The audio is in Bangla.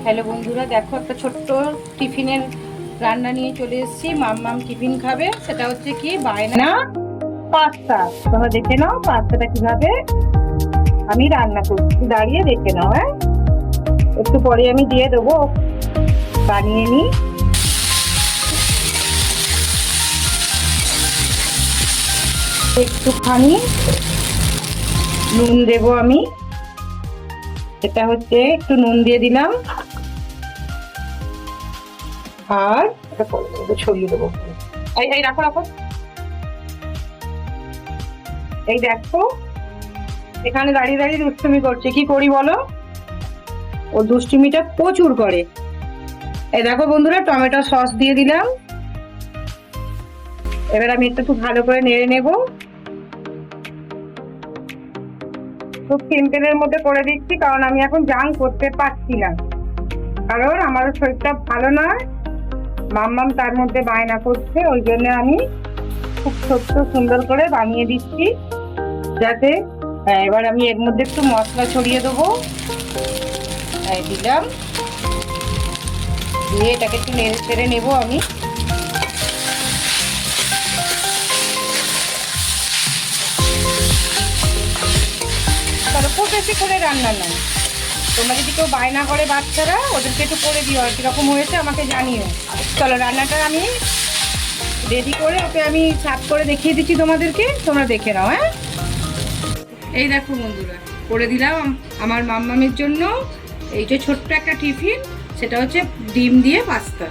হ্যালো বন্ধুরা, দেখো একটা ছোট্ট টিফিনের রান্না নিয়ে চলে এসেছি। মাম্মাম টিফিন খাবে, সেটা হচ্ছে কি বায়না পাস্তা। তোমরা দেখে নাও পাস্তাটা কিভাবে আমি রান্না করছি, দাঁড়িয়ে দেখে নাও। হ্যাঁ, একটু পরে আমি দিয়ে দেবো, বানিয়ে নি। একটুখানি নুন দেবো আমি, এটা হচ্ছে একটু নুন দিয়ে দিলাম, আর এটা ছড়িয়ে দেবো। এই রাখো রাখো। এই দেখো, এখানে দাঁড়িয়ে দাঁড়িয়ে দুষ্টুমি করছে। কি করি বলো, ও দুষ্টুমিটা প্রচুর করে। এই দেখো বন্ধুরা, টমেটো সস দিয়ে দিলাম। এবার আমি একটু খুব ভালো করে নেড়ে নেব। খুব সিম্পলের মধ্যে করে দিচ্ছি, কারণ আমি এখন জাং করতে পারছি না, কারণ আমার শরীরটা ভালো নয়। মাম্মাম তার মধ্যে বায়না করছে, ওই জন্য আমি খুব ছোট্ট সুন্দর করে বানিয়ে দিচ্ছি যাতে। এবার আমি এর মধ্যে একটু মশলা ছড়িয়ে দেবো, দিলাম। দিয়ে এটাকে একটু নেড়ে চেড়ে নেবো আমি। তাহলে খুব বেশি করে রান্না নয়, তোমরা যদি কেউ বায়না করে বাচ্চারা, ওদেরকে একটু করে দিও, আর কিরকম হয়েছে আমাকে জানিও। চলো রান্নাটা আমি রেডি করে ওকে আমি সার্ভ করে দেখিয়ে দিচ্ছি তোমাদেরকে, তোমরা দেখে নাও। হ্যাঁ, এই দেখো বন্ধুরা, করে দিলাম আমার মাম্মামের জন্য এই যে ছোট্ট একটা টিফিন, সেটা হচ্ছে ডিম দিয়ে পাস্তা।